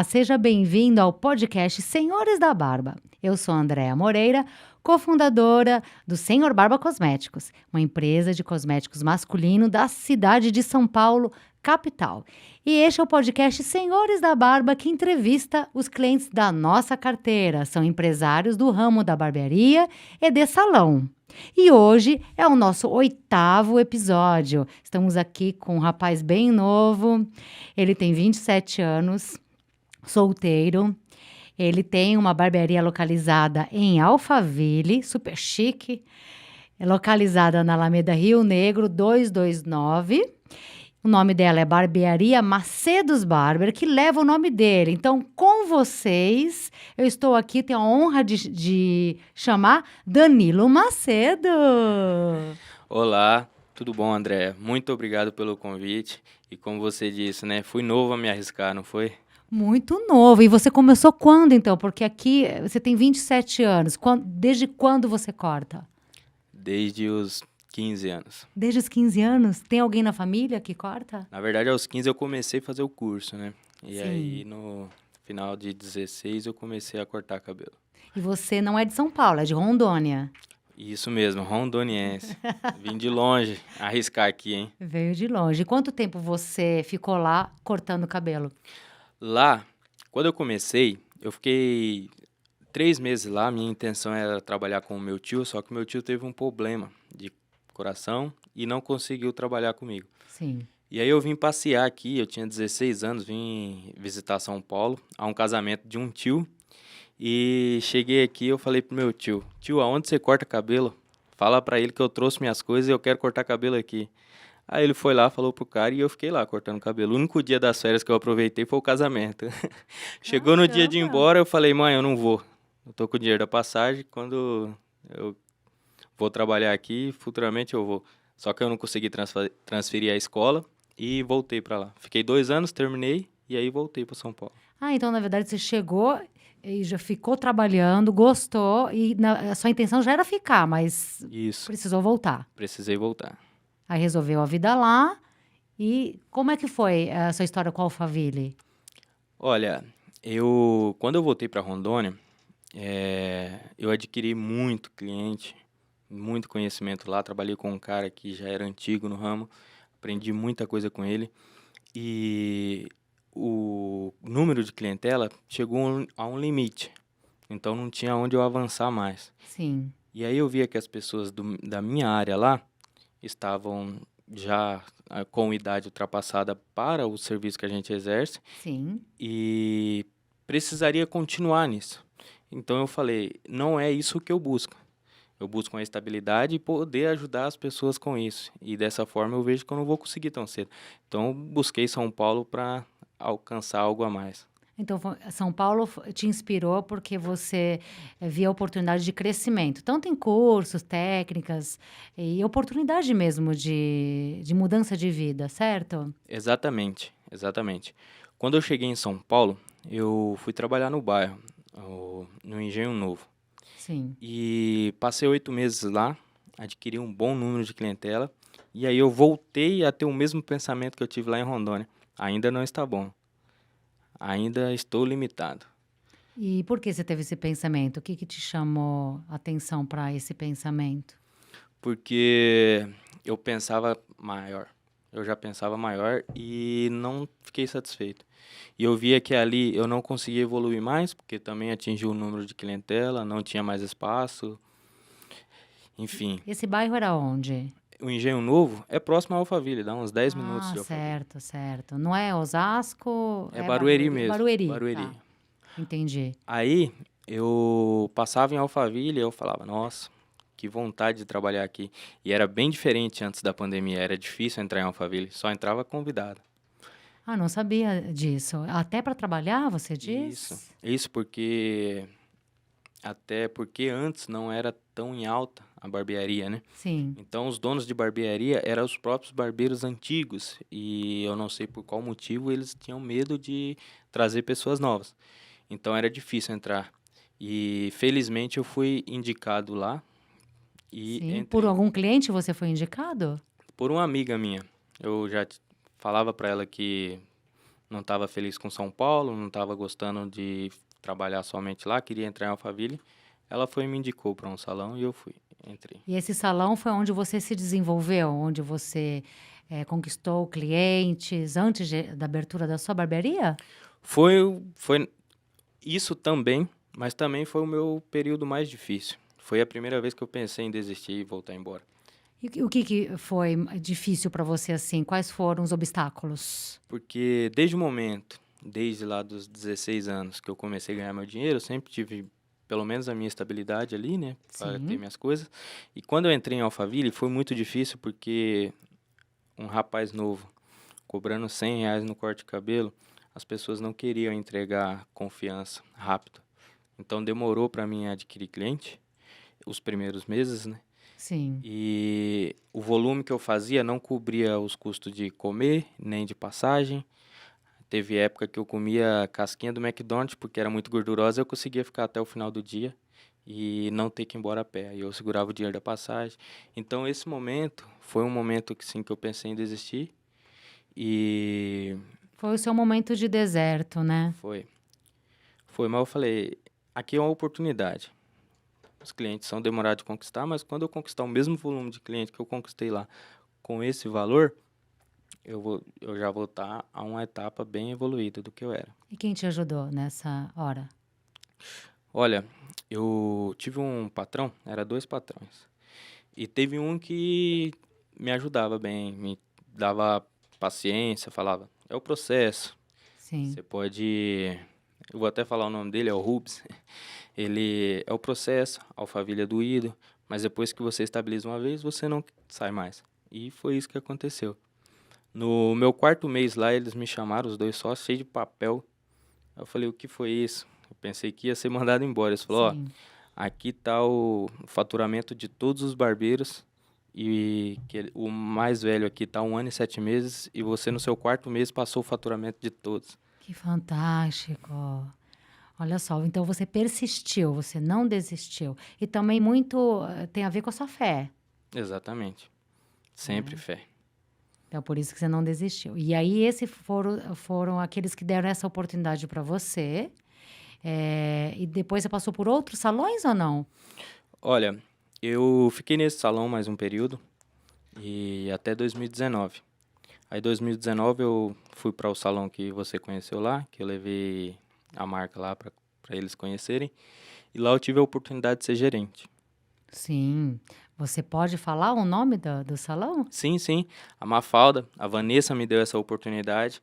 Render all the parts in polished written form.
Olá, seja bem-vindo ao podcast Senhores da Barba. Eu sou Andréa Moreira, cofundadora do Senhor Barba Cosméticos, uma empresa de cosméticos masculino da cidade de São Paulo, capital. E este é o podcast Senhores da Barba, que entrevista os clientes da nossa carteira. São empresários do ramo da barbearia e de salão. E hoje é o nosso 8º episódio. Estamos aqui com um rapaz bem novo. Ele tem 27 anos, solteiro. Ele tem uma barbearia localizada em Alphaville, super chique, localizada na Alameda Rio Negro 229. O nome dela é Barbearia Macedos Barber, que leva o nome dele. Então, com vocês, eu estou aqui, tenho a honra de chamar Danilo Macedo. Olá, tudo bom, André? Muito obrigado pelo convite. E como você disse, né? Fui novo a me arriscar, não foi? Muito novo. E você começou quando, então? Porque aqui você tem 27 anos. Desde quando você corta? Desde os 15 anos. Desde os 15 anos? Tem alguém na família que corta? Na verdade, aos 15 eu comecei a fazer o curso, né? E Sim. aí, no final de 16, eu comecei a cortar cabelo. E você não é de São Paulo, é de Rondônia. Isso mesmo, rondoniense. Vim de longe arriscar aqui, hein? Veio de longe. E quanto tempo você ficou lá cortando cabelo? Lá, quando eu comecei, eu fiquei 3 meses lá. Minha intenção era trabalhar com o meu tio, só que o meu tio teve um problema de coração e não conseguiu trabalhar comigo. Sim. E aí eu vim passear aqui, eu tinha 16 anos, vim visitar São Paulo, a um casamento de um tio. E cheguei aqui, eu falei pro meu tio, aonde você corta cabelo? Fala pra ele que eu trouxe minhas coisas e eu quero cortar cabelo aqui. Aí ele foi lá, falou pro cara e eu fiquei lá cortando cabelo. O único dia das férias que eu aproveitei foi o casamento. Chegou no dia de ir Caramba! embora, eu falei, mãe, eu não vou. Eu tô com o dinheiro da passagem, quando eu vou trabalhar aqui, futuramente eu vou. Só que eu não consegui transferir a escola e voltei pra lá. Fiquei 2 anos, terminei e aí voltei pra São Paulo. Ah, então, na verdade, você chegou e já ficou trabalhando, gostou, e a sua intenção já era ficar, mas Isso, precisou voltar. precisei voltar. Aí resolveu a vida lá. E como é que foi a sua história com a Alphaville? Olha, quando eu voltei para Rondônia, eu adquiri muito cliente, muito conhecimento lá. Trabalhei com um cara que já era antigo no ramo, aprendi muita coisa com ele. E o número de clientela chegou a um limite, então não tinha onde eu avançar mais. Sim, E aí eu via que as pessoas da minha área lá estavam já com idade ultrapassada para o serviço que a gente exerce sim. e precisaria continuar nisso. Então eu falei, não é isso que eu busco. Eu busco uma estabilidade e poder ajudar as pessoas com isso. E dessa forma eu vejo que eu não vou conseguir tão cedo. Então eu busquei São Paulo para alcançar algo a mais. Então, São Paulo te inspirou porque você via oportunidade de crescimento, tanto em cursos, técnicas e oportunidade mesmo de mudança de vida, certo? Exatamente, exatamente. Quando eu cheguei em São Paulo, eu fui trabalhar no bairro, no Engenho Novo. Sim. E passei 8 meses lá, adquiri um bom número de clientela. E aí eu voltei a ter o mesmo pensamento que eu tive lá em Rondônia. Ainda não está bom. Ainda estou limitado. E por que você teve esse pensamento? O que te chamou a atenção para esse pensamento? Porque eu pensava maior. Eu já pensava maior e não fiquei satisfeito. E eu via que ali eu não conseguia evoluir mais, porque também atingi o número de clientela, não tinha mais espaço. Enfim, Esse bairro era onde? o Engenho Novo é próximo a Alphaville, dá uns 10 minutos de Alphaville. Certo, certo. Não é Osasco? É Barueri mesmo. Barueri, Barueri. tá. Entendi. Aí eu passava em Alphaville e eu falava, nossa, que vontade de trabalhar aqui. E era bem diferente antes da pandemia, era difícil entrar em Alphaville, só entrava convidado. Ah, não sabia disso. Até para trabalhar, você diz? Isso porque até porque antes não era tão em alta a barbearia, né? Sim. Então os donos de barbearia eram os próprios barbeiros antigos e eu não sei por qual motivo eles tinham medo de trazer pessoas novas. Então era difícil entrar. E felizmente eu fui indicado lá e Sim. Por entrei. algum cliente você foi indicado? Por uma amiga minha. Eu já falava para ela que não estava feliz com São Paulo, não estava gostando de trabalhar somente lá, queria entrar em Alphaville. Ela foi e me indicou para um salão e eu fui, entrei. E esse salão foi onde você se desenvolveu, onde você conquistou clientes antes da abertura da sua barbearia? Foi isso também, mas também foi o meu período mais difícil. Foi a primeira vez que eu pensei em desistir e voltar embora. E o que, que foi difícil para você assim? Quais foram os obstáculos? Porque desde lá dos 16 anos que eu comecei a ganhar meu dinheiro, eu sempre tive pelo menos a minha estabilidade ali, né, para ter Sim, minhas coisas. E quando eu entrei em Alphaville, foi muito difícil porque um rapaz novo cobrando R$ 100 no corte de cabelo, as pessoas não queriam entregar confiança rápido. Então demorou para mim adquirir cliente, os primeiros meses, né? sim. E o volume que eu fazia não cobria os custos de comer, nem de passagem. Teve época que eu comia casquinha do McDonald's porque era muito gordurosa, eu conseguia ficar até o final do dia e não ter que ir embora a pé. Aí eu segurava o dinheiro da passagem. Então esse momento foi um momento que sim que eu pensei em desistir e Foi o seu momento de deserto, né? foi. Foi, mas eu falei, aqui é uma oportunidade. Os clientes são demorados de conquistar, mas quando eu conquistar o mesmo volume de cliente que eu conquistei lá com esse valor, eu já vou estar a uma etapa bem evoluída do que eu era. E quem te ajudou nessa hora? Olha, eu tive um patrão, era 2 patrões. E teve um que me ajudava bem, me dava paciência, falava, é o processo. Sim. Você pode. Eu vou até falar o nome dele, é o Rubens. Ele é o processo, Alphaville é doído, mas depois que você estabiliza uma vez, você não sai mais. E foi isso que aconteceu. No meu 4º mês lá, eles me chamaram, os 2 sócios, cheio de papel. Eu falei, o que foi isso? Eu pensei que ia ser mandado embora. Eles falaram, ó, Sim. aqui tá o faturamento de todos os barbeiros e que o mais velho aqui tá 1 ano e 7 meses e você no seu 4º mês passou o faturamento de todos. Que fantástico. Olha só, então você persistiu, você não desistiu. E também muito tem a ver com a sua fé, Exatamente. Sempre né? fé. Então por isso que você não desistiu. E aí esses foram aqueles que deram essa oportunidade para você. E depois você passou por outros salões ou não? Olha, eu fiquei nesse salão mais um período e até 2019. Aí 2019 eu fui para o salão que você conheceu lá, que eu levei a marca lá para eles conhecerem. E lá eu tive a oportunidade de ser gerente. Sim. Você pode falar o nome do salão? Sim, sim, a Mafalda, a Vanessa me deu essa oportunidade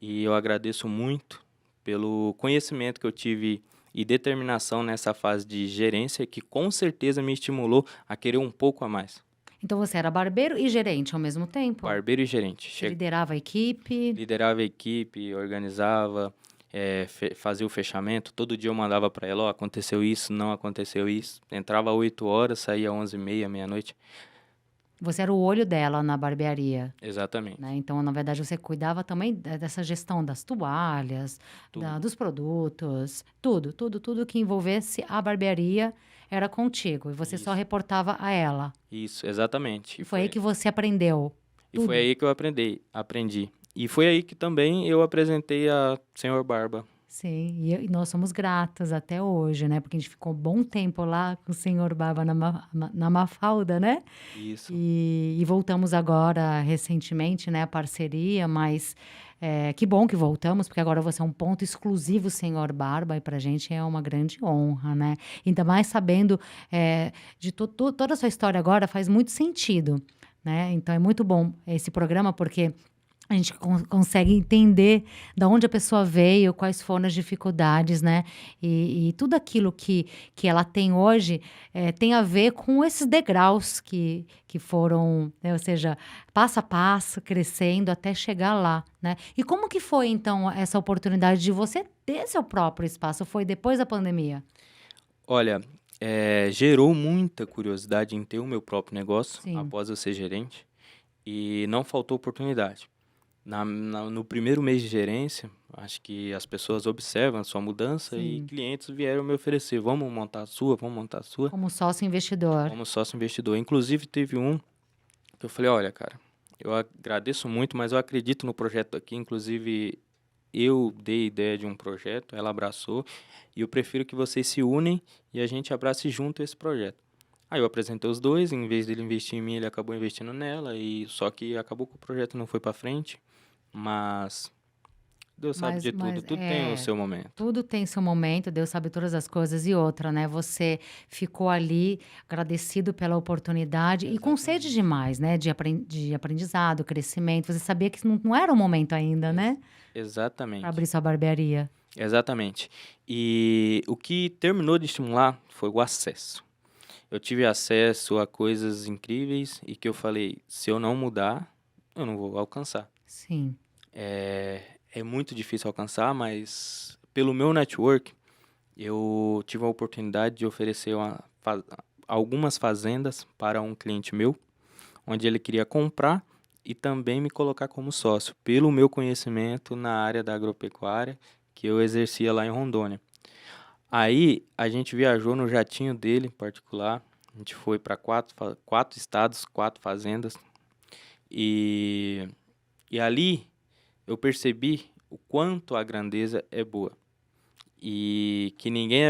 e eu agradeço muito pelo conhecimento que eu tive e determinação nessa fase de gerência que com certeza me estimulou a querer um pouco a mais. Então você era barbeiro e gerente ao mesmo tempo? Barbeiro e gerente. Você liderava a equipe? Liderava a equipe, organizava, fazia o fechamento. Todo dia eu mandava para ela, ó, aconteceu isso, não aconteceu isso. Entrava às 8 horas, saía às 11h30, meia-noite. Você era o olho dela na barbearia, Exatamente. né? Então, na verdade, você cuidava também dessa gestão das toalhas, Tudo. dos produtos, tudo que envolvesse a barbearia era contigo. E você só Isso. reportava a ela. Isso, exatamente. E foi aí que você aprendeu E foi tudo. aí que eu aprendi. E foi aí que também eu apresentei a Senhor Barba. Sim, e nós somos gratos até hoje, né? Porque a gente ficou um bom tempo lá com o senhor Barba na Mafalda, né? Isso. E voltamos agora recentemente, né? A parceria, mas que bom que voltamos, porque agora você é um ponto exclusivo, senhor Barba, e pra gente é uma grande honra, né? Ainda mais sabendo de toda a sua história agora faz muito sentido, né? Então é muito bom esse programa, porque a gente consegue entender de onde a pessoa veio, quais foram as dificuldades, né? E tudo aquilo que ela tem hoje tem a ver com esses degraus que foram, né? Ou seja, passo a passo, crescendo até chegar lá, né? E como que foi, então, essa oportunidade de você ter seu próprio espaço? Foi depois da pandemia? Olha, gerou muita curiosidade em ter o meu próprio negócio Sim, após eu ser gerente e não faltou oportunidade. No primeiro mês de gerência, acho que as pessoas observam a sua mudança e sim. clientes vieram me oferecer, vamos montar a sua, vamos montar a sua, Como sócio investidor. como sócio investidor. Inclusive teve um que eu falei, olha, cara, eu agradeço muito, mas eu acredito no projeto aqui, inclusive eu dei ideia de um projeto, ela abraçou, e eu prefiro que vocês se unem e a gente abrace junto esse projeto. Aí eu apresentei os dois, em vez dele investir em mim, ele acabou investindo nela, e só que acabou que o projeto não foi para frente, mas Deus sabe Mas de tudo, mas tudo tem o seu momento. tudo tem seu momento, Deus sabe todas as coisas. E outra, né, você ficou ali agradecido pela oportunidade e com sede Exatamente. demais, né, de aprendizado, crescimento. Você sabia que não era o momento ainda, Ex né, para exatamente, abrir sua barbearia. exatamente. E o que terminou de estimular foi o acesso. Eu tive acesso a coisas incríveis e que eu falei: "Se eu não mudar, eu não vou alcançar". Sim. É muito difícil alcançar, mas pelo meu network, eu tive a oportunidade de oferecer algumas fazendas para um cliente meu, onde ele queria comprar e também me colocar como sócio, pelo meu conhecimento na área da agropecuária que eu exercia lá em Rondônia. Aí a gente viajou no jatinho dele particular, a gente foi para quatro estados, quatro fazendas, e, e ali eu percebi o quanto a grandeza é boa. E que ninguém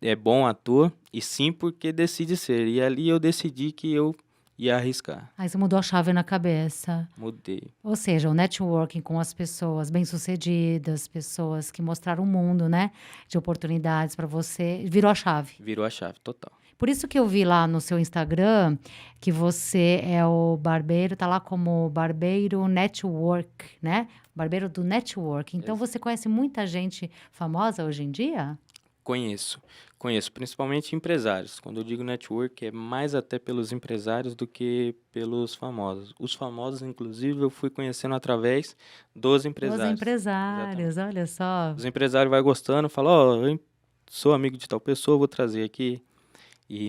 é bom à toa, e sim porque decide ser. E ali eu decidi que eu ia arriscar. Aí você mudou a chave na cabeça. Mudei. Ou seja, o networking com as pessoas bem-sucedidas, pessoas que mostraram o mundo, né, de oportunidades para você, virou a chave. Virou a chave total. Por isso que eu vi lá no seu Instagram que você é o barbeiro, tá lá como barbeiro network, né? Barbeiro do network. Então Ex- você conhece muita gente famosa hoje em dia? Conheço. Conheço, principalmente empresários. Quando eu digo network, é mais até pelos empresários do que pelos famosos. Os famosos, inclusive, eu fui conhecendo através dos Dos empresários. Exatamente. empresários, olha só. Os empresários vai gostando, falam, ó, eu sou amigo de tal pessoa, vou trazer aqui.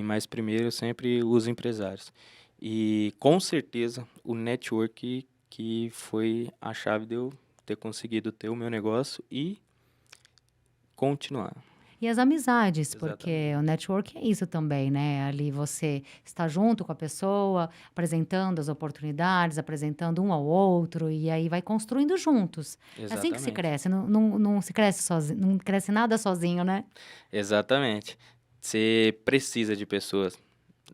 Mas primeiro sempre os empresários. E com certeza o network que foi a chave de eu ter conseguido ter o meu negócio e continuar. E as amizades, porque Exatamente. o network é isso também, né? Ali você está junto com a pessoa, apresentando as oportunidades, apresentando um ao outro, e aí vai construindo juntos. É assim que se Exatamente. cresce, não se cresce sozinho, não cresce nada sozinho, né? Exatamente. Você precisa de pessoas.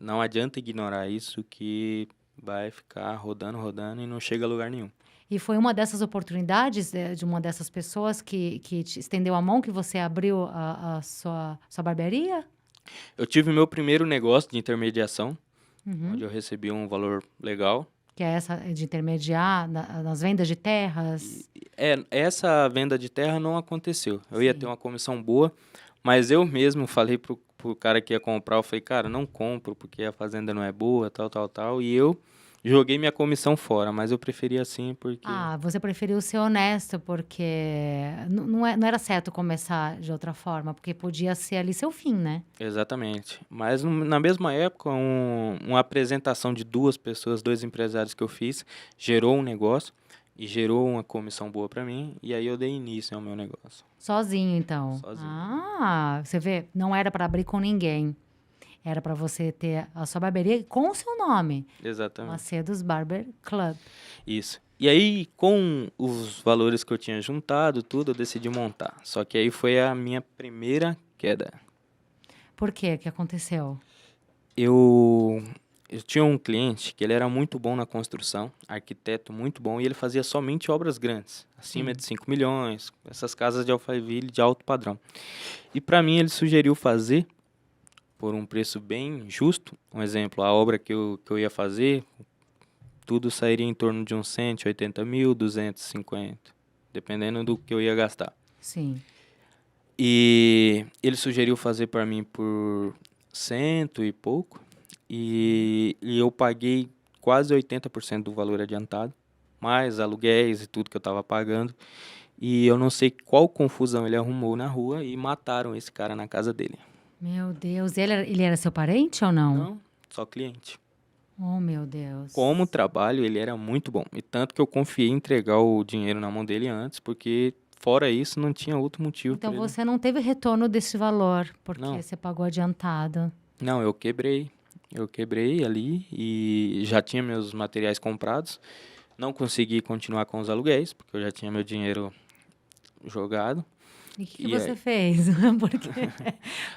Não adianta ignorar isso que vai ficar rodando, rodando e não chega a lugar nenhum. E foi uma dessas oportunidades, de uma dessas pessoas que te estendeu a mão, que você abriu a sua barbearia? Eu tive meu primeiro negócio de intermediação, onde Uhum. eu recebi um valor legal. Que é essa de intermediar nas vendas de E terras. essa venda de terra não aconteceu. Eu ia ter Sim. uma comissão boa, mas eu mesmo falei pro cara que ia comprar, eu falei, cara, não compro porque a fazenda não é boa, tal, tal, tal. E eu joguei minha comissão fora, mas eu preferi assim porque. Ah, você preferiu ser honesto, porque não era certo começar de outra forma, porque podia ser ali seu fim, né? Exatamente. Mas na mesma época, uma apresentação de duas pessoas, dois empresários que eu fiz, gerou um negócio e gerou uma comissão boa para mim. E aí eu dei início ao meu negócio, Sozinho, então. sozinho. Ah, você vê, não era para abrir com ninguém. Era para você ter a sua barbearia com o seu nome, Exatamente. Macedos Barber Club. Isso. E aí, com os valores que eu tinha juntado, tudo, eu decidi montar. Só que aí foi a minha primeira queda. Por quê? O que aconteceu? Eu, eu tinha um cliente que ele era muito bom na construção, arquiteto muito bom, e ele fazia somente obras grandes, acima Sim. de 5 milhões, essas casas de Alphaville de alto padrão. E para mim, ele sugeriu fazer por um preço bem justo. Um exemplo, a obra que eu ia fazer, tudo sairia em torno de uns 180 mil, 250, dependendo do que eu ia gastar. Sim. E ele sugeriu fazer para mim por cento e pouco, e eu paguei quase 80% do valor adiantado, mais aluguéis e tudo que eu estava pagando. E eu não sei qual confusão ele arrumou na rua e mataram esse cara na casa dele. Meu Deus, ele era seu parente ou não? Não, só cliente. Oh, meu Deus. Como trabalho, ele era muito bom. E tanto que eu confiei em entregar o dinheiro na mão dele antes, porque fora isso não tinha outro motivo Então para ele. você não teve retorno desse valor, porque Não, você pagou adiantado. não, eu quebrei. Eu quebrei ali e já tinha meus materiais comprados. Não consegui continuar com os aluguéis, porque eu já tinha meu dinheiro jogado. E o que que E você aí, fez? Porque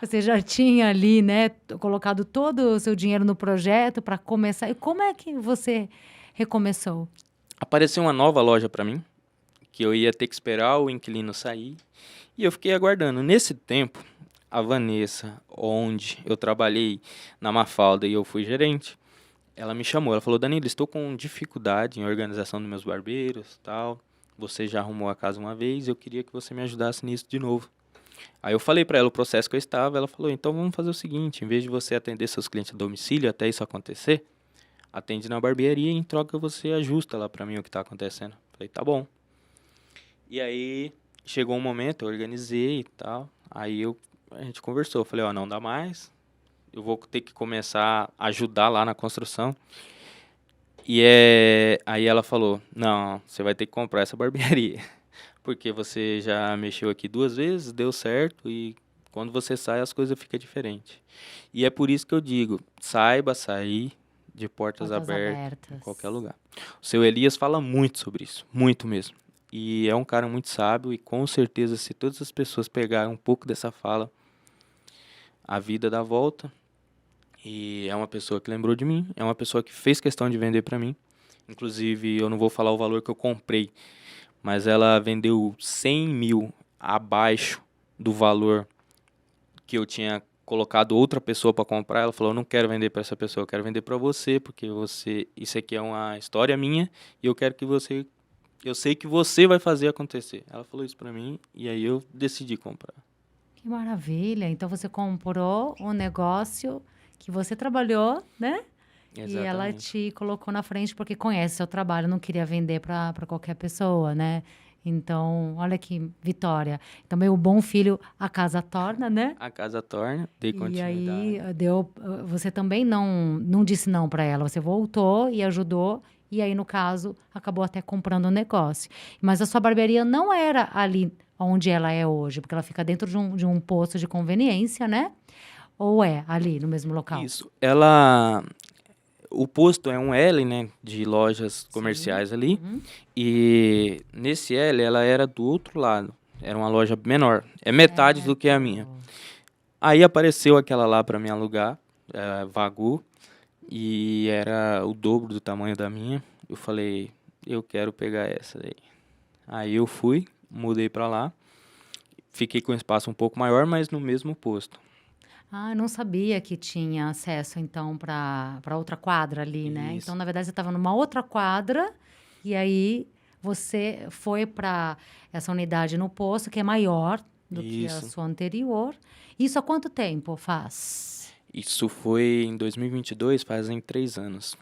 você já tinha ali, né, colocado todo o seu dinheiro no projeto para começar. E como é que você recomeçou? apareceu uma nova loja para mim, que eu ia ter que esperar o inquilino sair, e eu fiquei aguardando. Nesse tempo, a Vanessa, onde eu trabalhei na Mafalda e eu fui gerente, ela me chamou, ela falou: Danilo, estou com dificuldade em organização dos meus barbeiros, tal. Você já arrumou a casa uma vez, eu queria que você me ajudasse nisso de novo. Aí eu falei para ela o processo que eu estava, ela falou: então vamos fazer o seguinte, em vez de você atender seus clientes a domicílio até isso acontecer, atende na barbearia e em troca você ajusta lá para mim o que está acontecendo. Falei: tá bom. E aí chegou um momento, eu organizei e tal, a gente conversou, falei: ó, não dá mais, eu vou ter que começar a ajudar lá na construção. Aí ela falou: não, você vai ter que comprar essa barbearia, porque você já mexeu aqui 2 vezes, deu certo e quando você sai as coisas ficam diferentes. E é por isso que eu digo, saiba sair de portas Portas abertas em abertas. qualquer lugar. O seu Elias fala muito sobre isso, muito mesmo. E é um cara muito sábio e com certeza se todas as pessoas pegarem um pouco dessa fala, a vida dá volta. E é uma pessoa que lembrou de mim, é uma pessoa que fez questão de vender para mim. Inclusive, eu não vou falar o valor que eu comprei, mas ela vendeu 100 mil abaixo do valor que eu tinha colocado outra pessoa para comprar. Ela falou: eu não quero vender para essa pessoa, eu quero vender para você, porque isso aqui é uma história minha e eu sei que você vai fazer acontecer. Ela falou isso para mim e aí eu decidi comprar. Que maravilha! Então você comprou um negócio que você trabalhou, né? E ela Exatamente. te colocou na frente porque conhece seu trabalho, não queria vender para qualquer pessoa, né? Então, olha que vitória. Também o bom filho a casa torna, né? A casa torna, dei E aí continuidade. você também não disse não para ela, você voltou e ajudou. E aí, no caso, acabou até comprando o negócio. Mas a sua barbearia não era ali onde ela é hoje, porque ela fica dentro de um posto de conveniência, né? Ou é ali no mesmo local? Isso. O posto é um L, né, de lojas Sim. comerciais ali, Uhum. e nesse L ela era do outro lado, era uma loja menor, é metade do que a minha. Certo. Aí apareceu aquela lá para me alugar, vagou, e era o dobro do tamanho da minha. Eu falei: eu quero pegar essa daí. Aí eu fui, mudei para lá, fiquei com um espaço um pouco maior, mas no mesmo posto. Ah, eu não sabia que tinha acesso, então, para outra quadra ali, né? Então, Isso, na verdade, você estava numa outra quadra e aí você foi para essa unidade no posto, que é maior do que a isso. sua anterior. Isso há quanto tempo faz? Isso foi em 2022, fazem 3 anos.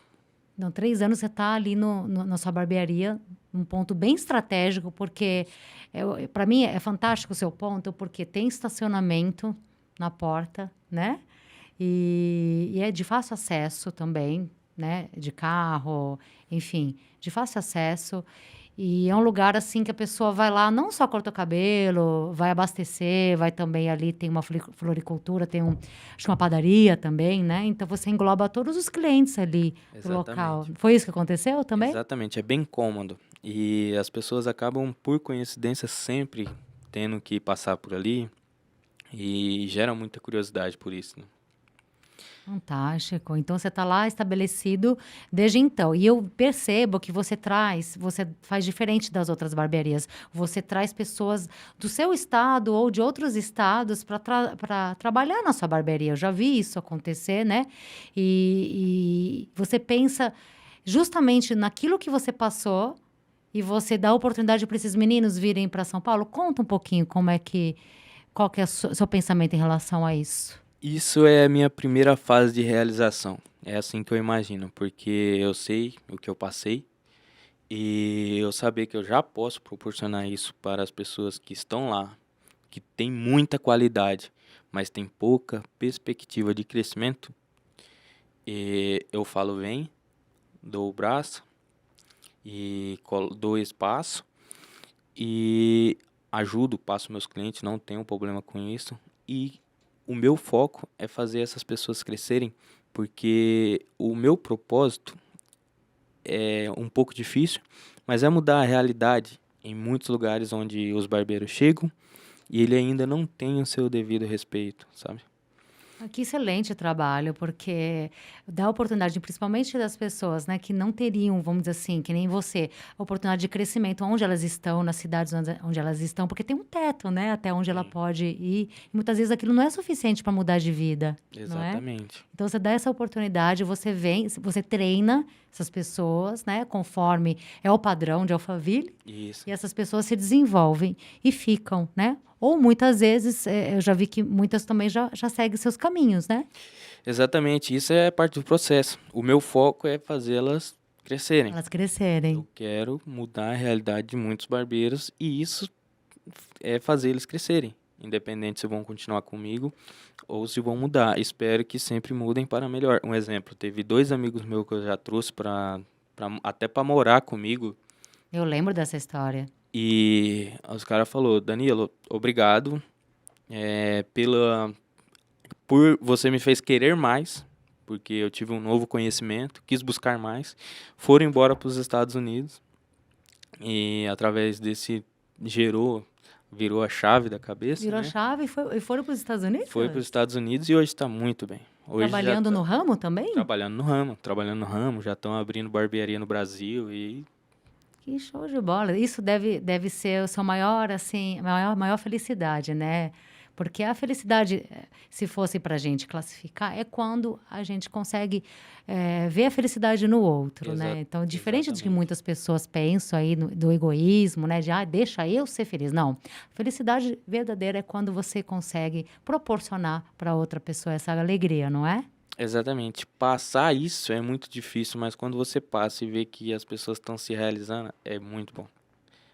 Não, 3 anos você está ali na sua barbearia, um ponto bem estratégico, porque para mim é fantástico o seu ponto, porque tem estacionamento na porta, né? E é de fácil acesso também, né? De carro, enfim, de fácil acesso. E é um lugar assim que a pessoa vai lá, não só corta o cabelo, vai abastecer, vai também ali, tem uma floricultura, acho que uma padaria também, né? Então você engloba todos os clientes ali do local. Exatamente. Foi isso que aconteceu também? Exatamente, é bem cômodo. E as pessoas acabam, por coincidência, sempre tendo que passar por ali e gera muita curiosidade por isso, né? Fantástico. Então você está lá estabelecido desde então. E eu percebo que você faz diferente das outras barbearias. Você traz pessoas do seu estado ou de outros estados para trabalhar na sua barbearia. Eu já vi isso acontecer, né? E você pensa justamente naquilo que você passou e você dá oportunidade para esses meninos virem para São Paulo. Conta um pouquinho qual que é o seu pensamento em relação a isso. Isso é a minha primeira fase de realização. É assim que eu imagino, porque eu sei o que eu passei e eu saber que eu já posso proporcionar isso para as pessoas que estão lá, que têm muita qualidade, mas têm pouca perspectiva de crescimento. E eu falo: vem, dou o braço e dou espaço e ajudo, passo meus clientes, não tenho problema com isso. E o meu foco é fazer essas pessoas crescerem, porque o meu propósito é um pouco difícil, mas é mudar a realidade em muitos lugares onde os barbeiros chegam e ele ainda não tem o seu devido respeito, sabe? Ah, que excelente trabalho, porque dá oportunidade, principalmente das pessoas, né, que não teriam, vamos dizer assim, que nem você, oportunidade de crescimento onde elas estão, nas cidades onde elas estão, porque tem um teto, né, até onde ela Sim. pode ir. E muitas vezes aquilo não é suficiente para mudar de vida, não é? Exatamente. Então você dá essa oportunidade, você vem, você treina essas pessoas, né, conforme é o padrão de Alphaville, Isso. e essas pessoas se desenvolvem e ficam, né? Ou muitas vezes, eu já vi que muitas também já seguem seus caminhos, né? Exatamente, isso é parte do processo. O meu foco é fazê-las crescerem. Elas crescerem. Eu quero mudar a realidade de muitos barbeiros e isso é fazer eles crescerem, independente se vão continuar comigo ou se vão mudar. Espero que sempre mudem para melhor. Um exemplo, teve 2 amigos meus que eu já trouxe até para morar comigo Eu lembro dessa história. e os caras falou: Danilo, obrigado por você me fez querer mais, porque eu tive um novo conhecimento, quis buscar mais, foram embora para os Estados Unidos e através desse virou a chave da cabeça, Virou a né? chave e foram para os Estados Unidos? Foi para os Estados Unidos e hoje está muito bem. Hoje já Trabalhando tá no ramo também? trabalhando no ramo, já estão abrindo barbearia no Brasil e Que show de bola. Isso deve ser o seu maior, assim, maior felicidade, né? Porque a felicidade, se fosse para a gente classificar, é quando a gente consegue ver a felicidade no outro, né? Então, diferente do que exatamente. muitas pessoas pensam aí do egoísmo, né? De, deixa eu ser feliz. Não. Felicidade verdadeira é quando você consegue proporcionar para outra pessoa essa alegria, não é? Exatamente. Passar isso é muito difícil, mas quando você passa e vê que as pessoas estão se realizando, é muito bom.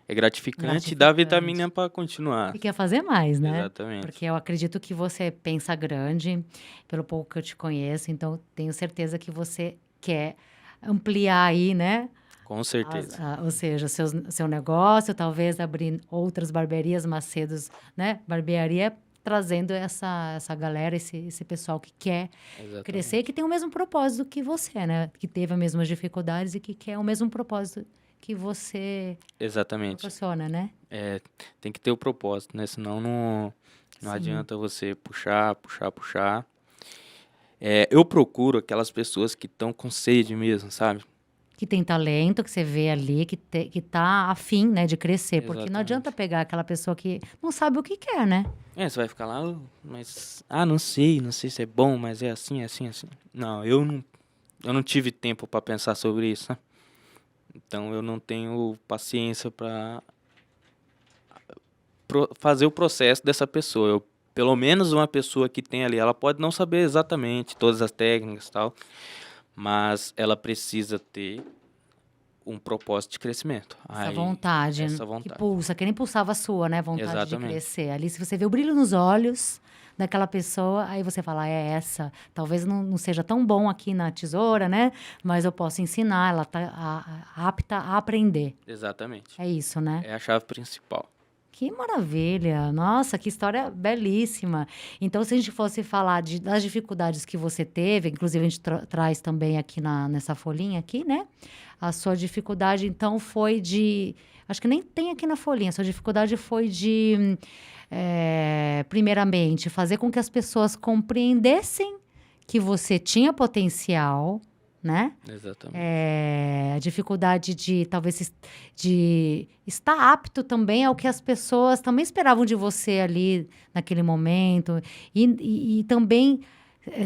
É gratificante e dá Gratificante. vitamina para continuar. E quer fazer mais, né? Exatamente. Porque eu acredito que você pensa grande, pelo pouco que eu te conheço, então tenho certeza que você quer ampliar aí, né? Com certeza. Ou seja, seu negócio, talvez abrir outras barbearias, Macedos, né? Barbearia trazendo essa galera, esse pessoal que quer crescer, Exatamente. que tem o mesmo propósito que você, né? Que teve as mesmas dificuldades e que quer o mesmo propósito que você Exatamente. proporciona, né? Tem que ter o propósito, né? Senão não Sim. adianta você puxar, puxar, puxar. Eu procuro aquelas pessoas que estão com sede mesmo, sabe? Que tem talento, que você vê ali, que tá afim, né, de crescer. Porque não adianta Exatamente. pegar aquela pessoa que não sabe o que quer, né? Você vai ficar lá, mas não sei se é bom, mas é assim, assim, assim. Não, eu não tive tempo para pensar sobre isso, né? Então eu não tenho paciência para fazer o processo dessa pessoa. Pelo menos uma pessoa que tem ali, ela pode não saber exatamente todas as técnicas e tal, mas ela precisa ter um propósito de crescimento. Essa vontade Essa que vontade. pulsa, que nem pulsava a sua, né? Vontade de Exatamente. crescer. Ali, se você vê o brilho nos olhos daquela pessoa, aí você fala, é essa. Talvez não seja tão bom aqui na tesoura, né? Mas eu posso ensinar, ela tá apta a aprender. Exatamente. É isso, né? É a chave principal. Que maravilha! Nossa, que história belíssima. Então, se a gente fosse falar das dificuldades que você teve, inclusive a gente traz também aqui nessa folhinha aqui, né? A sua dificuldade, então, foi de... Acho que nem tem aqui na folhinha. A sua dificuldade foi de, primeiramente, fazer com que as pessoas compreendessem que você tinha potencial, né? Exatamente. A dificuldade de talvez de estar apto também ao que as pessoas também esperavam de você ali naquele momento e também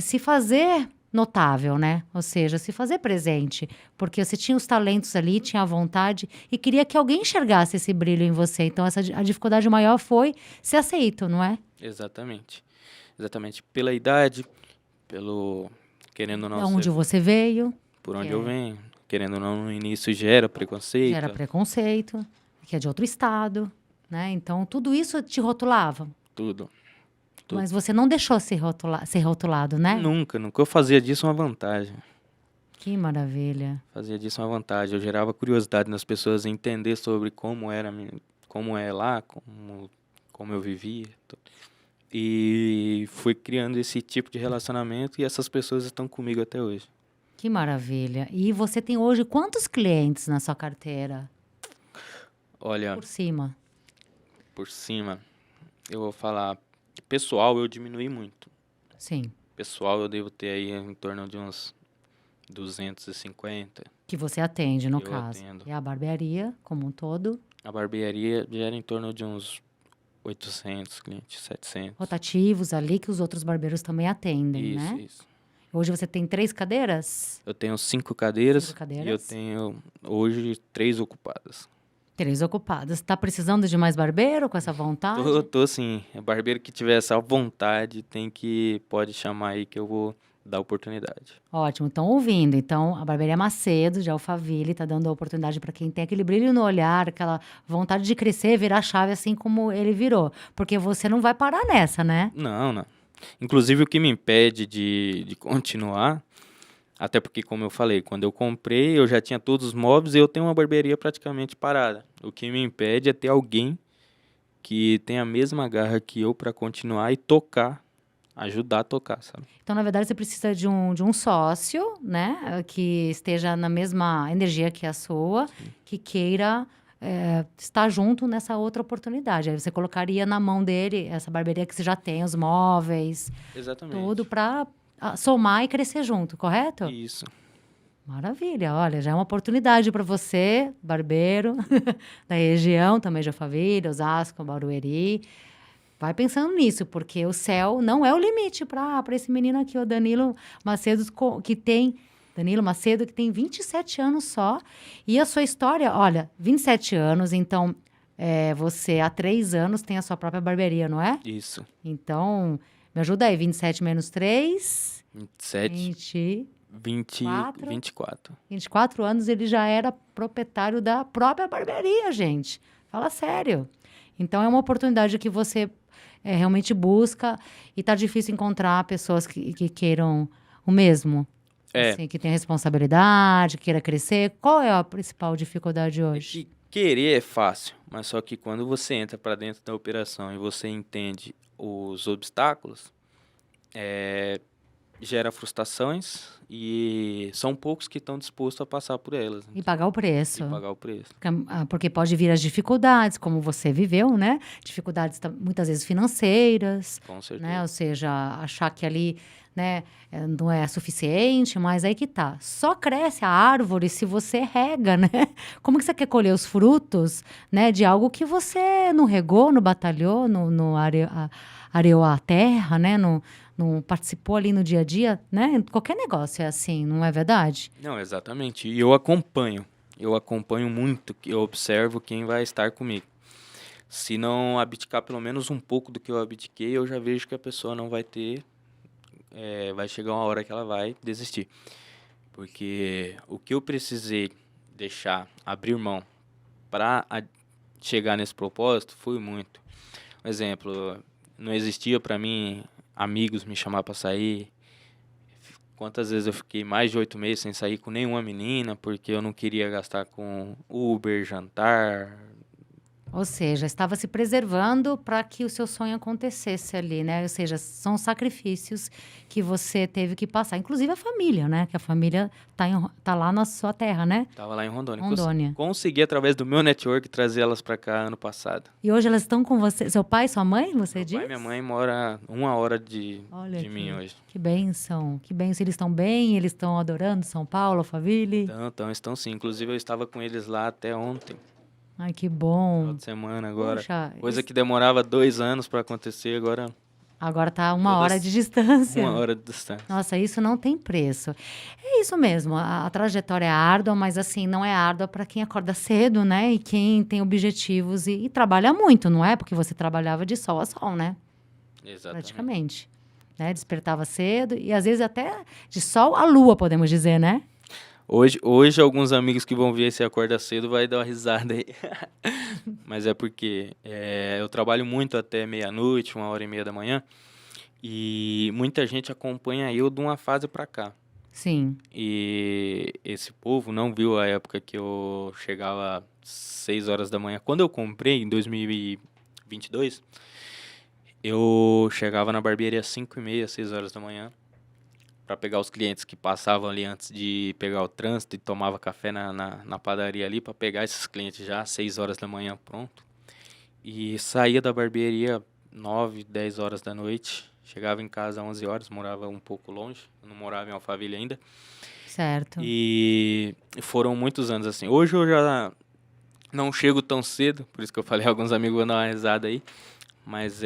se fazer notável, né? Ou seja, se fazer presente, porque você tinha os talentos ali, tinha a vontade e queria que alguém enxergasse esse brilho em você. Então a dificuldade maior foi ser aceito, não é? Exatamente. Exatamente. Pela idade, pelo querendo ou De não onde ser você veio, por onde que eu venho, querendo ou não no início gera preconceito, gera preconceito, que é de outro estado, né? Então tudo isso te rotulava. tudo. Tudo. Mas você não deixou ser rotulado, né? Nunca eu fazia disso uma vantagem. Que maravilha. Fazia disso uma vantagem. Eu gerava curiosidade nas pessoas em entender sobre como é lá, como eu vivia. E fui criando esse tipo de relacionamento e essas pessoas estão comigo até hoje. Que maravilha. E você tem hoje quantos clientes na sua carteira? Olha, por cima? por cima, eu vou falar, pessoal eu diminui muito. Sim. Pessoal eu devo ter aí em torno de uns 250 Que você atende, no que eu caso. atendo. E a barbearia, como um todo, A barbearia gera em torno de uns 800 clientes, 700. rotativos ali, que os outros barbeiros também atendem, Isso, né? isso. Hoje você tem 3 cadeiras? Eu tenho 5 5 cadeiras e eu cadeiras? tenho hoje 3 ocupadas. 3 ocupadas. Tá precisando de mais barbeiro com essa vontade? Tô assim, é barbeiro que tiver essa vontade, pode chamar aí que eu vou dar oportunidade. Ótimo, estão ouvindo. Então, a Barbearia Macedo, de Alphaville, está dando a oportunidade para quem tem aquele brilho no olhar, aquela vontade de crescer, virar chave assim como ele virou. Porque você não vai parar nessa, né? Não, não. Inclusive o que me impede de continuar, até porque, como eu falei, quando eu comprei, eu já tinha todos os móveis e eu tenho uma barbearia praticamente parada. O que me impede é ter alguém que tenha a mesma garra que eu para continuar e tocar, ajudar a tocar, sabe? Então, na verdade, você precisa de um sócio, né? Que esteja na mesma energia que a sua, que queira estar junto nessa outra oportunidade. Aí você colocaria na mão dele essa barbearia que você já tem, os móveis, Exatamente. tudo para somar e crescer junto, correto? Isso. Maravilha, olha, já é uma oportunidade para você, barbeiro da região, também de Alphaville, Osasco, Barueri. Vai pensando nisso, porque o céu não é o limite para esse menino aqui, o Danilo Macedo, Danilo Macedo, que tem 27 anos só. E a sua história, olha, 27 anos, então você há 3 anos tem a sua própria barbearia, não é? Isso. Então, me ajuda aí, 27 menos 3, 27, 24. 24 anos ele já era proprietário da própria barbearia, gente. Fala sério. Então, é uma oportunidade que você realmente busca e tá difícil encontrar pessoas que queiram o mesmo. É. Assim, que tenha responsabilidade, queira crescer. Qual é a principal dificuldade É hoje? que querer é fácil, mas só que quando você entra para dentro da operação e você entende os obstáculos, gera frustrações e são poucos que estão dispostos a passar por elas, né? E pagar o preço. E pagar o preço. Porque pode vir as dificuldades, como você viveu, né? Dificuldades muitas vezes financeiras, Com certeza. né? Ou seja, achar que ali, né, não é suficiente, mas aí que tá. Só cresce a árvore se você rega, né? Como que você quer colher os frutos, né, de algo que você não regou, não batalhou, não areou a terra, né? Não participou ali no dia a dia, né? Qualquer negócio é assim, não é verdade? Não, exatamente. E eu acompanho muito, eu observo quem vai estar comigo. Se não abdicar pelo menos um pouco do que eu abdiquei, eu já vejo que a pessoa não vai ter, vai chegar uma hora que ela vai desistir. Porque o que eu precisei abrir mão para chegar nesse propósito foi muito. Por exemplo, não existia para mim amigos me chamar para sair. Quantas vezes eu fiquei mais de 8 meses sem sair com nenhuma menina, porque eu não queria gastar com Uber, jantar. Ou seja, estava se preservando para que o seu sonho acontecesse ali, né? Ou seja, são sacrifícios que você teve que passar. Inclusive a família, né? Que a família tá lá na sua terra, né? Tava lá em Rondônia. Rondônia. Consegui, através do meu network, trazer elas para cá ano passado. E hoje elas estão com você? Seu pai e sua mãe, você Meu diz? pai e minha mãe moram 1 hora de mim hoje. Que bênção. Que bênção. Eles estão bem? Eles estão adorando São Paulo, Alphaville? Então, estão sim. Inclusive, eu estava com eles lá até ontem. Ai, que bom. Final de semana agora. Poxa, Coisa que demorava 2 anos para acontecer, agora tá 1 hora de distância. 1 hora de distância. Nossa, isso não tem preço. É isso mesmo, a trajetória é árdua, mas assim, não é árdua para quem acorda cedo, né? E quem tem objetivos e trabalha muito, não é? Porque você trabalhava de sol a sol, né? Exatamente. Praticamente. Né? Despertava cedo e às vezes até de sol à lua, podemos dizer, né? Hoje alguns amigos que vão ver esse Acorda Cedo vai dar uma risada aí. Mas é porque eu trabalho muito até meia-noite, 1h30 da manhã. E muita gente acompanha eu de uma fase pra cá. Sim. E esse povo não viu a época que eu chegava às 6 horas da manhã. Quando eu comprei, em 2022, eu chegava na barbearia às 5h30, 6 horas da manhã. para pegar os clientes que passavam ali antes de pegar o trânsito e tomava café na padaria ali, para pegar esses clientes já às 6 horas da manhã pronto. E saía da barbearia 9, 10 horas da noite, chegava em casa às 11 horas, morava um pouco longe, eu não morava em Alphaville ainda. Certo. E foram muitos anos assim. Hoje eu já não chego tão cedo, por isso que eu falei, alguns amigos vão dar uma risada aí, mas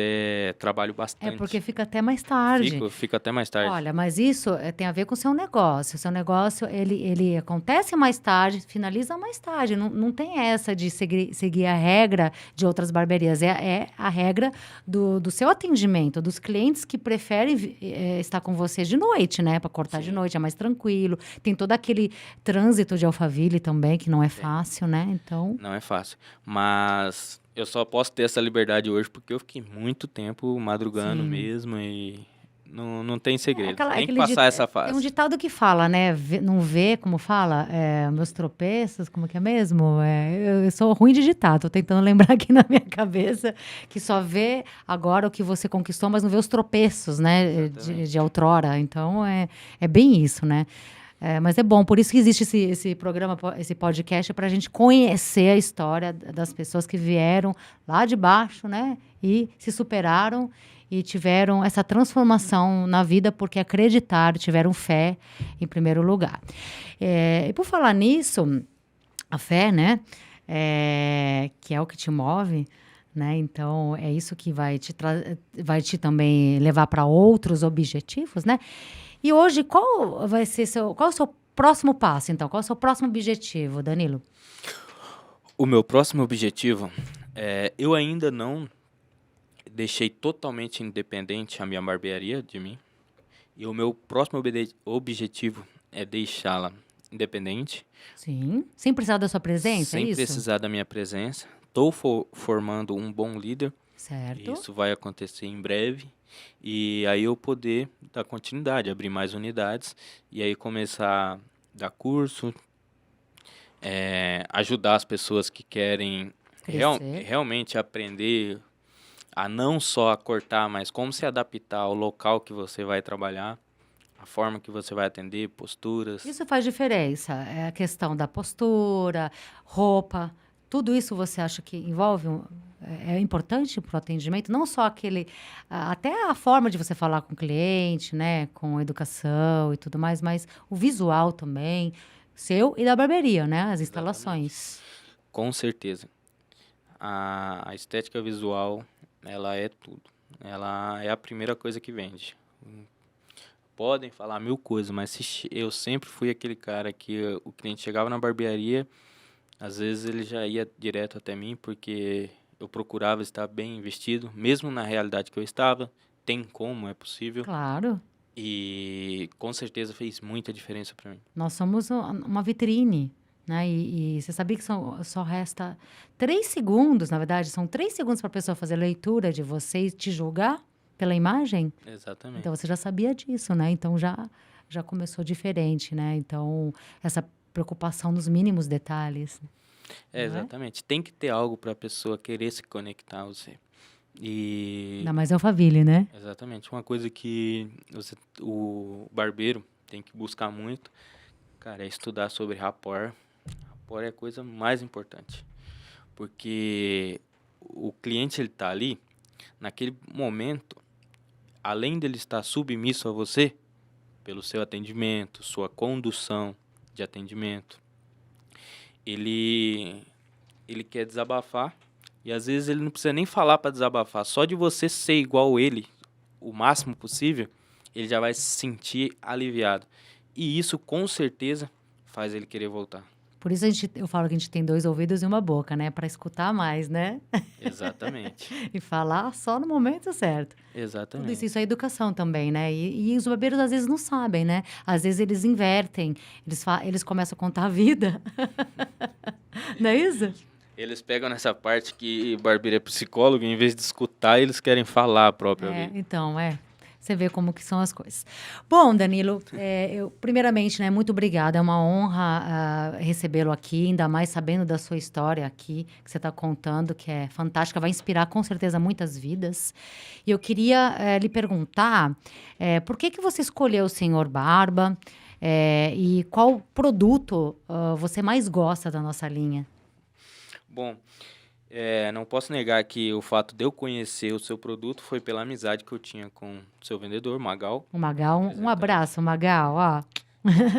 trabalho É bastante. porque fica até mais tarde. Fico até mais tarde. Olha, mas isso tem a ver com o seu negócio. O seu negócio, ele acontece mais tarde, finaliza mais tarde. Não tem essa de seguir a regra de outras barbearias. É a regra do seu atendimento, dos clientes que preferem estar com você de noite, né? Para cortar de Sim. noite, é mais tranquilo. Tem todo aquele trânsito de Alphaville também, que não é fácil, né? Então, Não é fácil. Mas eu só posso ter essa liberdade hoje porque eu fiquei muito tempo madrugando sim. mesmo e não tem segredo. Tem que Aquele passar essa Tem um fase. ditado que fala, né? Não vê, como fala? Meus tropeços, como que é mesmo? Eu sou ruim de ditado, tô tentando lembrar aqui na minha cabeça, que só vê agora o que você conquistou, mas não vê os tropeços, né? Exatamente. De outrora. Então, é bem isso, né? Mas é bom, por isso que existe esse programa, esse podcast, para a gente conhecer a história das pessoas que vieram lá de baixo, né? E se superaram e tiveram essa transformação na vida porque acreditaram, tiveram fé em primeiro lugar. E por falar nisso, a fé, né? Que é o que te move, né? Então, é isso que vai te também levar para outros objetivos, né? E hoje, qual é o seu próximo passo, então? Qual é o seu próximo objetivo, Danilo? O meu próximo objetivo eu ainda não deixei totalmente independente a minha barbearia de mim. E o meu próximo objetivo é deixá-la independente, Sim. Sem precisar da sua presença, é sem isso? precisar da minha presença. Estou formando um bom líder. Certo. Isso vai acontecer em breve. E aí eu poder dar continuidade, abrir mais unidades. E aí começar a dar curso, ajudar as pessoas que querem Crescer. realmente aprender a não só cortar, mas como se adaptar ao local que você vai trabalhar, a forma que você vai atender, posturas. Isso faz diferença. É a questão da postura, roupa, tudo isso você acha que envolve é importante para o atendimento? Não só até a forma de você falar com o cliente, né? Com educação e tudo mais, mas o visual também, seu e da barbearia, né? As instalações. Com certeza. A estética visual, ela é tudo. Ela é a primeira coisa que vende. Podem falar mil coisas, mas eu sempre fui aquele cara que o cliente chegava na barbearia, às vezes ele já ia direto até mim, porque eu procurava estar bem vestido, mesmo na realidade que eu estava. Tem como, é possível. Claro. E com certeza fez muita diferença para mim. Nós somos uma vitrine, né? E você sabia que só resta 3 segundos, na verdade, são 3 segundos para a pessoa fazer leitura de você e te julgar pela imagem? Exatamente. Então, você já sabia disso, né? Então, já começou diferente, né? Então, essa preocupação nos mínimos detalhes. Não é? Exatamente. Tem que ter algo para a pessoa querer se conectar a você. E Ainda mais Alphaville, né? exatamente. Uma coisa que o barbeiro tem que buscar muito, cara, é estudar sobre rapport. Rapport é a coisa mais importante. Porque o cliente, ele tá ali, naquele momento, além dele estar submisso a você, pelo seu atendimento, sua condução de atendimento, ele quer desabafar. E às vezes ele não precisa nem falar para desabafar. Só de você ser igual ele, o máximo possível, ele já vai se sentir aliviado. E isso, com certeza, faz ele querer voltar. Por isso eu falo que a gente tem 2 ouvidos e uma boca, né? Para escutar mais, né? Exatamente. E falar só no momento certo. Tudo Exatamente. isso é educação também, né? E os barbeiros às vezes não sabem, né? Às vezes eles invertem, eles começam a contar a vida. Não é isso? Eles pegam nessa parte que barbeiro é psicólogo, em vez de escutar, eles querem falar a própria vida. Então, Você vê como que são as coisas. Bom, Danilo, eu primeiramente, né, muito obrigada. É uma honra recebê-lo aqui, ainda mais sabendo da sua história aqui, que você está contando, que é fantástica, vai inspirar com certeza muitas vidas. E eu queria lhe perguntar, por que que você escolheu o Senhor Barba? E qual produto você mais gosta da nossa linha? Bom, não posso negar que o fato de eu conhecer o seu produto foi pela amizade que eu tinha com o seu vendedor, Magal. O Magal, um Exatamente. abraço, Magal, ó.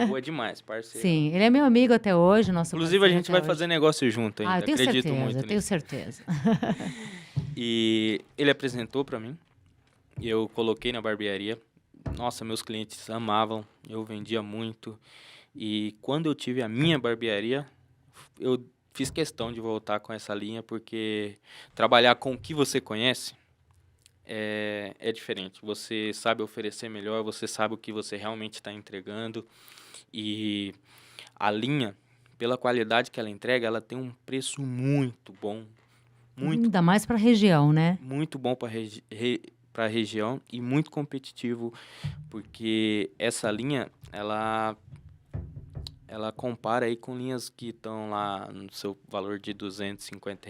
Boa demais, parceiro. Sim, ele é meu amigo até hoje, nosso Inclusive, a parceiro gente até vai hoje. fazer negócio junto ainda, Eu tenho acredito certeza, muito eu tenho nisso. certeza. E ele apresentou para mim, eu coloquei na barbearia. Nossa, meus clientes amavam, eu vendia muito. E quando eu tive a minha barbearia, eu fiz questão de voltar com essa linha, porque trabalhar com o que você conhece é diferente. Você sabe oferecer melhor, você sabe o que você realmente está entregando. E a linha, pela qualidade que ela entrega, ela tem um preço muito bom. Ainda mais para a região, né? Muito bom para a região e muito competitivo, porque essa linha, ela compara aí com linhas que estão lá no seu valor de R$ 250.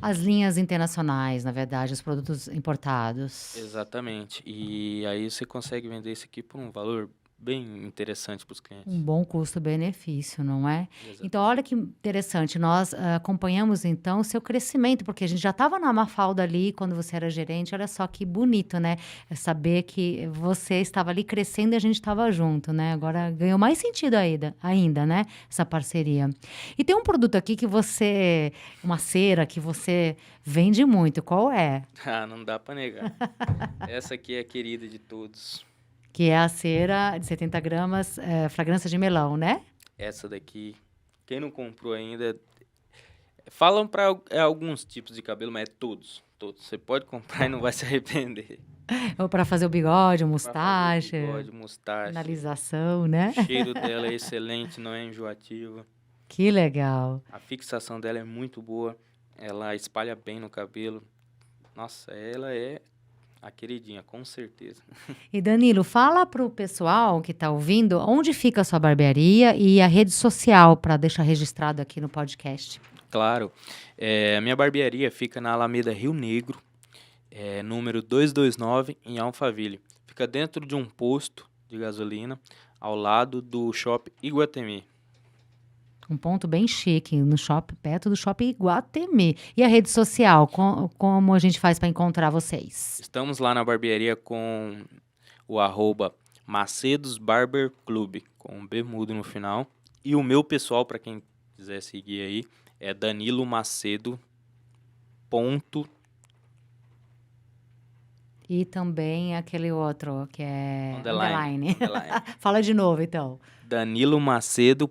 As linhas internacionais, na verdade, os produtos importados. Exatamente. E aí você consegue vender isso aqui por um valor bem interessante para os clientes. Um bom custo-benefício, não é? Exato. Então, olha que interessante, nós acompanhamos então o seu crescimento, porque a gente já estava na Mafalda ali quando você era gerente, olha só que bonito, né? É saber que você estava ali crescendo e a gente estava junto, né? Agora ganhou mais sentido ainda, né? Essa parceria. E tem um produto aqui que uma cera que você vende muito, qual é? Não dá para negar. Essa aqui é a querida de todos. Que é a cera de 70 gramas, fragrância de melão, né? Essa daqui, quem não comprou ainda, falam para alguns tipos de cabelo, mas é todos. Você pode comprar e não vai se arrepender. Ou para fazer o bigode, o mustache, Bigode, mustache. finalização, né? O cheiro dela é excelente, não é enjoativo. Que legal. A fixação dela é muito boa, ela espalha bem no cabelo. Nossa, ela é a queridinha, com certeza. E Danilo, fala pro pessoal que está ouvindo onde fica a sua barbearia e a rede social para deixar registrado aqui no podcast. Claro, a minha barbearia fica na Alameda Rio Negro, número 229, em Alphaville. Fica dentro de um posto de gasolina, ao lado do Shopping Iguatemi. Um ponto bem chique, no shopping, perto do Shopping Iguatemi. E a rede social, como a gente faz para encontrar vocês? Estamos lá na barbearia com o @Macedos Barber Club, com um B mudo no final. E o meu pessoal, para quem quiser seguir aí, é Danilo Macedo. E também aquele outro, que é Underline. Fala de novo, então. Danilo Macedo.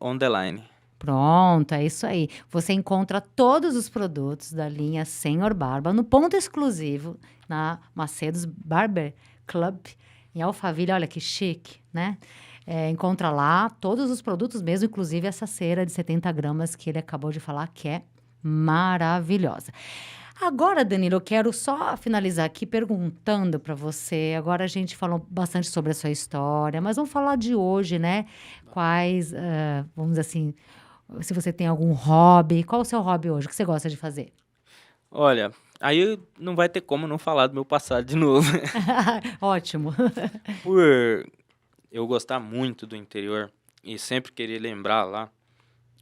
Underline. Pronto, é isso aí. Você encontra todos os produtos da linha Senhor Barba no ponto exclusivo na Macedos Barber Club, em Alphaville. Olha que chique, né? Encontra lá todos os produtos mesmo, inclusive essa cera de 70 gramas que ele acabou de falar, que é maravilhosa. Agora, Danilo, eu quero só finalizar aqui perguntando para você. Agora a gente falou bastante sobre a sua história, mas vamos falar de hoje, né? Quais, vamos dizer assim, se você tem algum hobby. Qual o seu hobby hoje? O que você gosta de fazer? Olha, aí não vai ter como não falar do meu passado de novo. Ótimo. Por eu gostar muito do interior e sempre querer lembrar lá,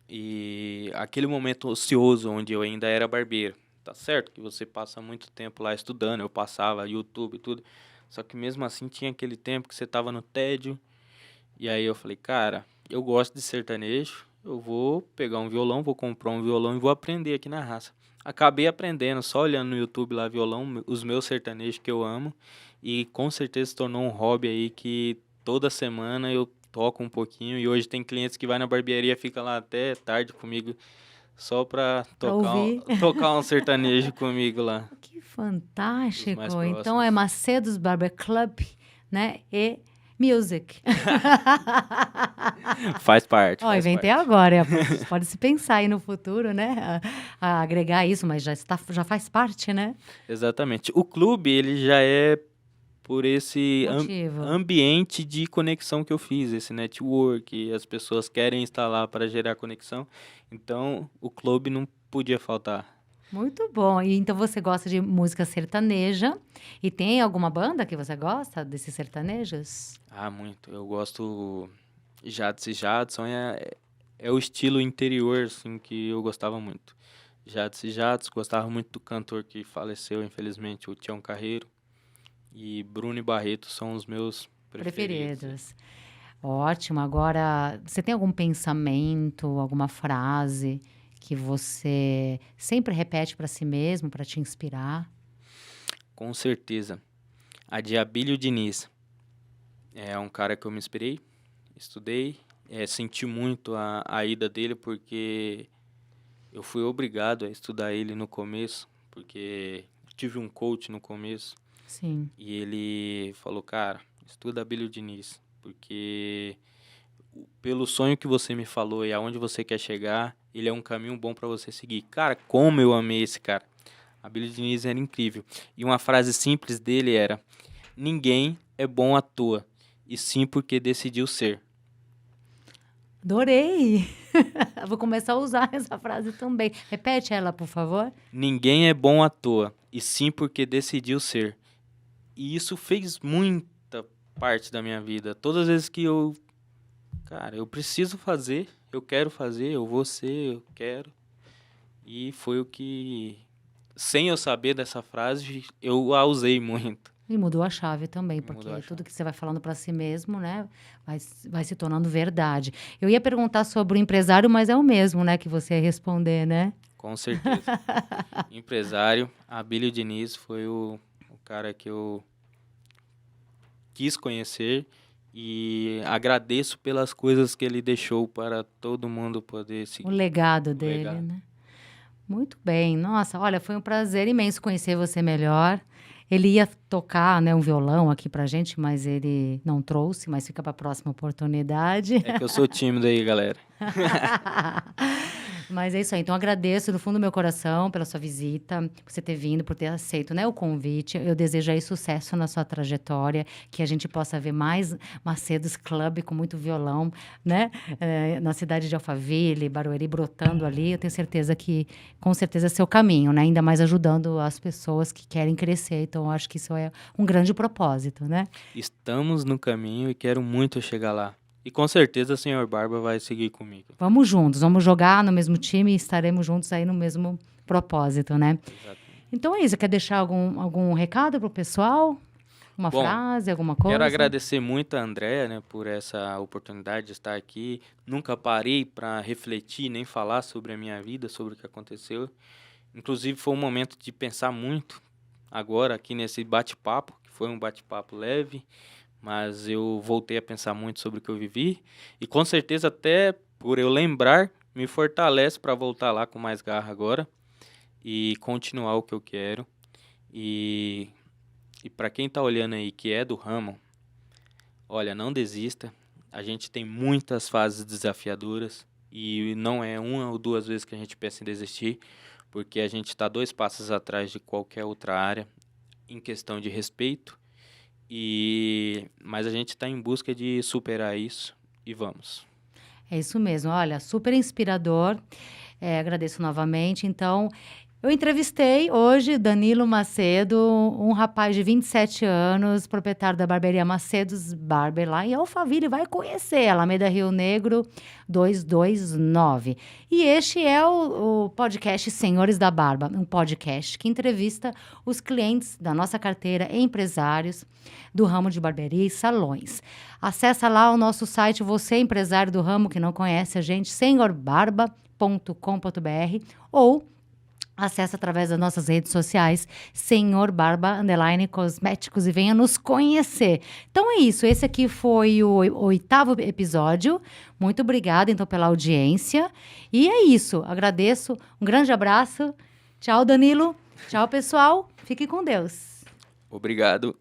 e aquele momento ocioso onde eu ainda era barbeiro. Tá certo que você passa muito tempo lá estudando, eu passava YouTube e tudo, só que mesmo assim tinha aquele tempo que você tava no tédio, e aí eu falei, cara, eu gosto de sertanejo, eu vou pegar um violão, vou comprar um violão e vou aprender aqui na raça. Acabei aprendendo, só olhando no YouTube lá violão, os meus sertanejos que eu amo, e com certeza se tornou um hobby aí que toda semana eu toco um pouquinho, e hoje tem clientes que vai na barbearia, fica lá até tarde comigo, só pra tocar um sertanejo comigo lá. Que fantástico. Mais Então próximos. é Macedos Barber Club, né? E music. Faz parte. Ó, inventei agora. Pode se pensar aí no futuro, né? A agregar isso, mas já faz parte, né? Exatamente. O clube, ele já é por esse Motivo. ambiente de conexão que eu fiz, esse network, as pessoas querem estar lá para gerar conexão, então o clube não podia faltar. Muito bom. E então você gosta de música sertaneja. E tem alguma banda que você gosta desses sertanejos? Ah, muito. Eu gosto Jadson e Jadson, é o estilo interior, assim, que eu gostava muito. Jadson e Jadson, gostava muito do cantor que faleceu, infelizmente, o Tião Carreiro. E Bruno e Barreto são os meus preferidos. Preferidos. Ótimo. Agora, você tem algum pensamento, alguma frase que você sempre repete para si mesmo, para te inspirar? Com certeza. A de Abílio Diniz. É um cara que eu me inspirei, estudei, senti muito a ida dele porque eu fui obrigado a estudar ele no começo, porque tive um coach no começo Sim. e ele falou, cara, estuda Abílio Diniz, porque pelo sonho que você me falou e aonde você quer chegar, ele é um caminho bom para você seguir. Cara, como eu amei esse cara. Abílio Diniz era incrível. E uma frase simples dele era: ninguém é bom à toa, e sim porque decidiu ser. Adorei! Vou começar a usar essa frase também. Repete ela, por favor. Ninguém é bom à toa, e sim porque decidiu ser. E isso fez muita parte da minha vida. Todas as vezes que cara, eu preciso fazer, eu quero fazer, eu vou ser, eu quero. E foi o que, sem eu saber dessa frase, eu a usei muito. E mudou a chave também, Mudou porque a tudo chave. que você vai falando para si mesmo, né, vai se tornando verdade. Eu ia perguntar sobre o empresário, mas é o mesmo, né, que você ia responder, né? Com certeza. Empresário, Abílio Diniz foi o cara que eu quis conhecer e agradeço pelas coisas que ele deixou para todo mundo poder O seguir. legado O dele, legado. né? Muito bem. Nossa, olha, foi um prazer imenso conhecer você melhor. Ele ia tocar, né, um violão aqui pra gente, mas ele não trouxe, mas fica para a próxima oportunidade. É que eu sou tímido aí, galera. Mas é isso aí. Então, agradeço do fundo do meu coração pela sua visita, por você ter vindo, por ter aceito, né, o convite. Eu desejo aí sucesso na sua trajetória, que a gente possa ver mais Macedos Club com muito violão, né, na cidade de Alphaville, Barueri, brotando ali. Eu tenho certeza que, com certeza, é seu caminho, né? Ainda mais ajudando as pessoas que querem crescer. Então, eu acho que isso é um grande propósito, né? Estamos no caminho e quero muito chegar lá. E com certeza o senhor Barba vai seguir comigo. Vamos juntos, vamos jogar no mesmo time e estaremos juntos aí no mesmo propósito, né? Exatamente. Então é isso. Quer deixar algum recado pro pessoal? Uma Bom, frase, alguma coisa? Quero agradecer muito a Andréa, né, por essa oportunidade de estar aqui. Nunca parei para refletir nem falar sobre a minha vida, sobre o que aconteceu. Inclusive foi um momento de pensar muito agora aqui nesse bate-papo, que foi um bate-papo leve, mas eu voltei a pensar muito sobre o que eu vivi e com certeza até por eu lembrar me fortalece para voltar lá com mais garra agora e continuar o que eu quero. E para quem tá olhando aí que é do ramo, olha, não desista. A gente tem muitas fases desafiadoras e não é uma ou duas vezes que a gente pensa em desistir, porque a gente está 2 passos atrás de qualquer outra área em questão de respeito. Mas a gente está em busca de superar isso e vamos. É isso mesmo. Olha, super inspirador. Agradeço novamente. Então, eu entrevistei hoje Danilo Macedo, um rapaz de 27 anos, proprietário da barbearia Macedos Barber lá em Alphaville. Vai conhecer, Alameda Rio Negro 229. E este é o podcast Senhores da Barba, um podcast que entrevista os clientes da nossa carteira, empresários do ramo de barbearia e salões. Acessa lá o nosso site, você empresário do ramo que não conhece a gente, senhorbarba.com.br ou acesse através das nossas redes sociais, Senhor Barba _Cosméticos e venha nos conhecer. Então é isso, esse aqui foi o 8º episódio. Muito obrigada, então, pela audiência. E é isso, agradeço, um grande abraço. Tchau, Danilo. Tchau, pessoal. Fique com Deus. Obrigado.